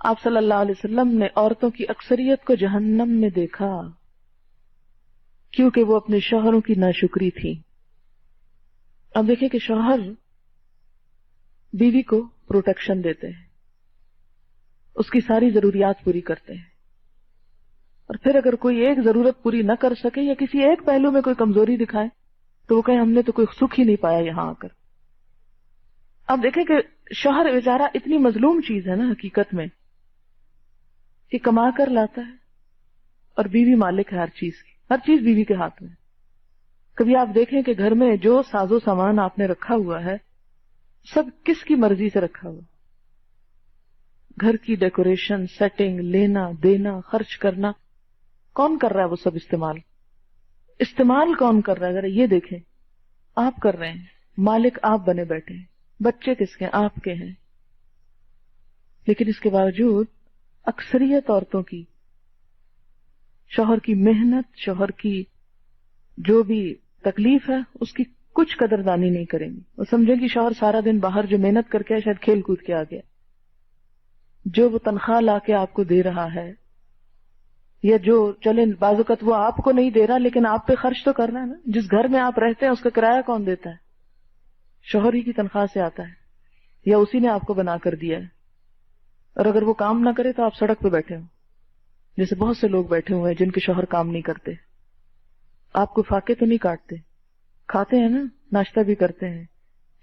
آپ صلی اللہ علیہ وسلم نے عورتوں کی اکثریت کو جہنم میں دیکھا کیونکہ وہ اپنے شوہروں کی ناشکری تھی. اب دیکھیں کہ شوہر بیوی کو پروٹیکشن دیتے ہیں، اس کی ساری ضروریات پوری کرتے ہیں، اور پھر اگر کوئی ایک ضرورت پوری نہ کر سکے یا کسی ایک پہلو میں کوئی کمزوری دکھائے تو وہ کہیں ہم نے تو کوئی سکھ ہی نہیں پایا یہاں آ کر. اب دیکھیں کہ شوہر بیچارہ اتنی مظلوم چیز ہے نا حقیقت میں کہ کما کر لاتا ہے اور بیوی مالک ہے ہر چیز کی، ہر چیز بیوی کے ہاتھ میں. کبھی آپ دیکھیں کہ گھر میں جو ساز و سامان آپ نے رکھا ہوا ہے سب کس کی مرضی سے رکھا ہوا؟ گھر کی ڈیکوریشن، سیٹنگ، لینا دینا، خرچ کرنا کون کر رہا ہے؟ وہ سب استعمال کون کر رہا ہے؟ ذرا یہ دیکھیں. آپ کر رہے ہیں، مالک آپ بنے بیٹھے ہیں، بچے کس کے؟ آپ کے ہیں. لیکن اس کے باوجود اکثریت عورتوں کی شوہر کی محنت، شوہر کی جو بھی تکلیف ہے اس کی کچھ قدردانی نہیں کریں گی. وہ سمجھیں کہ شوہر سارا دن باہر جو محنت کر کے شاید کھیل کود کے آ گیا، جو وہ تنخواہ لا کے آپ کو دے رہا ہے، یا جو چلے بعض اوقات وہ آپ کو نہیں دے رہا لیکن آپ پہ خرچ تو کر رہا ہے نا. جس گھر میں آپ رہتے ہیں اس کا کرایہ کون دیتا ہے؟ شوہر ہی کی تنخواہ سے آتا ہے، یا اسی نے آپ کو بنا کر دیا ہے. اور اگر وہ کام نہ کرے تو آپ سڑک پہ بیٹھے ہوں، جیسے بہت سے لوگ بیٹھے ہوئے ہیں جن کے شوہر کام نہیں کرتے. آپ کو فاقے تو نہیں کاٹتے، کھاتے ہیں نا، ناشتہ بھی کرتے ہیں،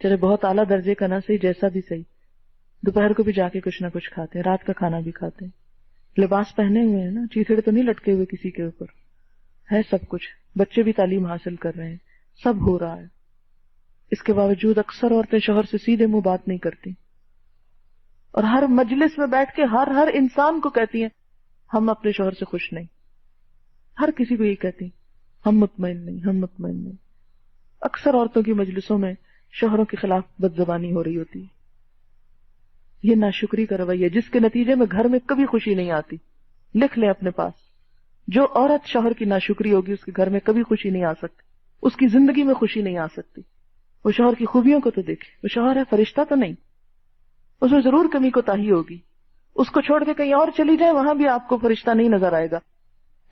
چلے بہت اعلیٰ درجے کا نہ صحیح، جیسا بھی صحیح. دوپہر کو بھی جا کے کچھ نہ کچھ کھاتے ہیں، رات کا کھانا بھی کھاتے ہیں، لباس پہنے ہوئے ہیں نا، چیتھڑے تو نہیں لٹکے ہوئے کسی کے اوپر، ہے سب کچھ. بچے بھی تعلیم حاصل کر رہے ہیں، سب ہو رہا ہے. اس کے باوجود اکثر عورتیں شوہر سے سیدھے منہ بات نہیں کرتی، اور ہر مجلس میں بیٹھ کے ہر انسان کو کہتی ہیں ہم اپنے شوہر سے خوش نہیں. ہر کسی کو یہ کہتی ہیں ہم مطمئن نہیں، ہم مطمئن نہیں. اکثر عورتوں کی مجلسوں میں شوہروں کے خلاف بد زبانی ہو رہی ہوتی ہے. یہ ناشکری کا رویہ جس کے نتیجے میں گھر میں کبھی خوشی نہیں آتی. لکھ لیں اپنے پاس، جو عورت شوہر کی ناشکری ہوگی اس کے گھر میں کبھی خوشی نہیں آ سکتی، اس کی زندگی میں خوشی نہیں آ سکتی. وہ شوہر کی خوبیوں کو تو دیکھے، وہ شوہر ہے، فرشتہ تو نہیں، اس میں ضرور کمی کوتاہی ہوگی. اس کو چھوڑ کے کہیں اور چلی جائے، وہاں بھی آپ کو فرشتہ نہیں نظر آئے گا،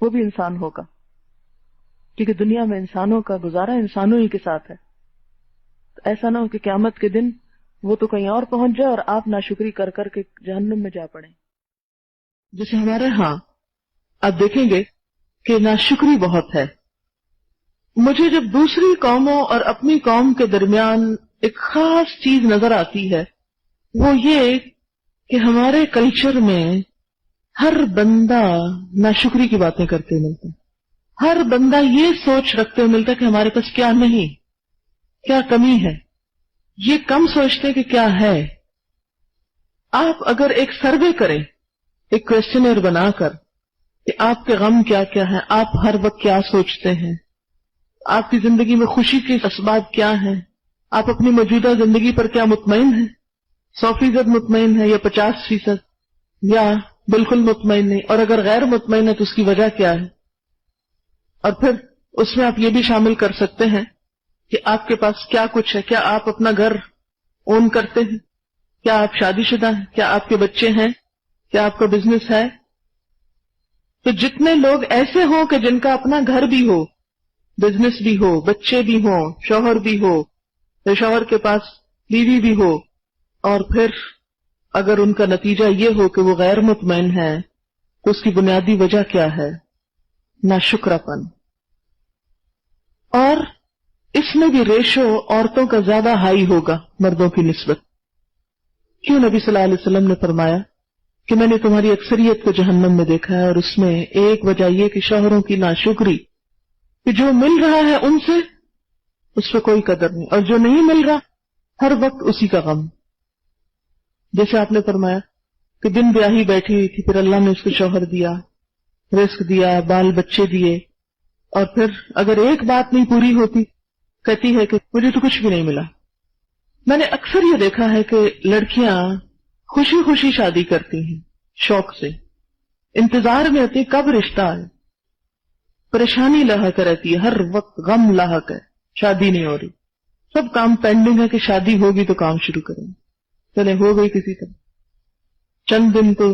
وہ بھی انسان ہوگا، کیونکہ دنیا میں انسانوں کا گزارا انسانوں ہی کے ساتھ ہے. ایسا نہ ہو کہ قیامت کے دن وہ تو کہیں اور پہنچ جائے اور آپ ناشکری کر کر کے جہنم میں جا پڑیں. جیسے ہمارے ہاں آپ دیکھیں گے کہ ناشکری بہت ہے. مجھے جب دوسری قوموں اور اپنی قوم کے درمیان ایک خاص چیز نظر آتی ہے وہ یہ کہ ہمارے کلچر میں ہر بندہ ناشکری کی باتیں کرتے ملتا ہے. ہر بندہ یہ سوچ رکھتے ہوئے ملتا ہے کہ ہمارے پاس کیا نہیں، کیا کمی ہے. یہ کم سوچتے کہ کیا ہے. آپ اگر ایک سروے کریں، ایک کویسچنر بنا کر کہ آپ کے غم کیا کیا ہیں، آپ ہر وقت کیا سوچتے ہیں، آپ کی زندگی میں خوشی کے اسباب کیا ہیں، آپ اپنی موجودہ زندگی پر کیا مطمئن ہیں، 100% مطمئن ہے یا 50%، یا بالکل مطمئن نہیں، اور اگر غیر مطمئن ہے تو اس کی وجہ کیا ہے. اور پھر اس میں آپ یہ بھی شامل کر سکتے ہیں کہ آپ کے پاس کیا کچھ ہے. کیا آپ اپنا گھر اون کرتے ہیں؟ کیا آپ شادی شدہ ہیں؟ کیا آپ کے بچے ہیں؟ کیا آپ کا بزنس ہے؟ تو جتنے لوگ ایسے ہوں کہ جن کا اپنا گھر بھی ہو، بزنس بھی ہو، بچے بھی ہوں، شوہر بھی ہو، یا شوہر کے پاس بیوی بھی ہو، اور پھر اگر ان کا نتیجہ یہ ہو کہ وہ غیر مطمئن ہے تو اس کی بنیادی وجہ کیا ہے؟ ناشکراپن. اور اس میں بھی ریشو عورتوں کا زیادہ ہائی ہوگا مردوں کی نسبت. کیوں نبی صلی اللہ علیہ وسلم نے فرمایا کہ میں نے تمہاری اکثریت کو جہنم میں دیکھا ہے، اور اس میں ایک وجہ یہ کہ شوہروں کی ناشکری، کہ جو مل رہا ہے ان سے اس پہ کوئی قدر نہیں، اور جو نہیں مل رہا ہر وقت اسی کا غم. جیسے آپ نے فرمایا کہ دن بیاہی بیٹھی ہوئی تھی، پھر اللہ نے اس کو شوہر دیا، رزق دیا، بال بچے دیے، اور پھر اگر ایک بات نہیں پوری ہوتی کہتی ہے کہ مجھے تو کچھ بھی نہیں ملا. میں نے اکثر یہ دیکھا ہے کہ لڑکیاں خوشی خوشی شادی کرتی ہیں، شوق سے انتظار میں ہوتی کب رشتہ آئے، پریشانی لاحق رہتی ہے، ہر وقت غم لاحق ہے، شادی نہیں ہو رہی، سب کام پینڈنگ ہے کہ شادی ہوگی تو کام شروع کریں گے. چلے ہو گئی کسی طرح، چند دن تو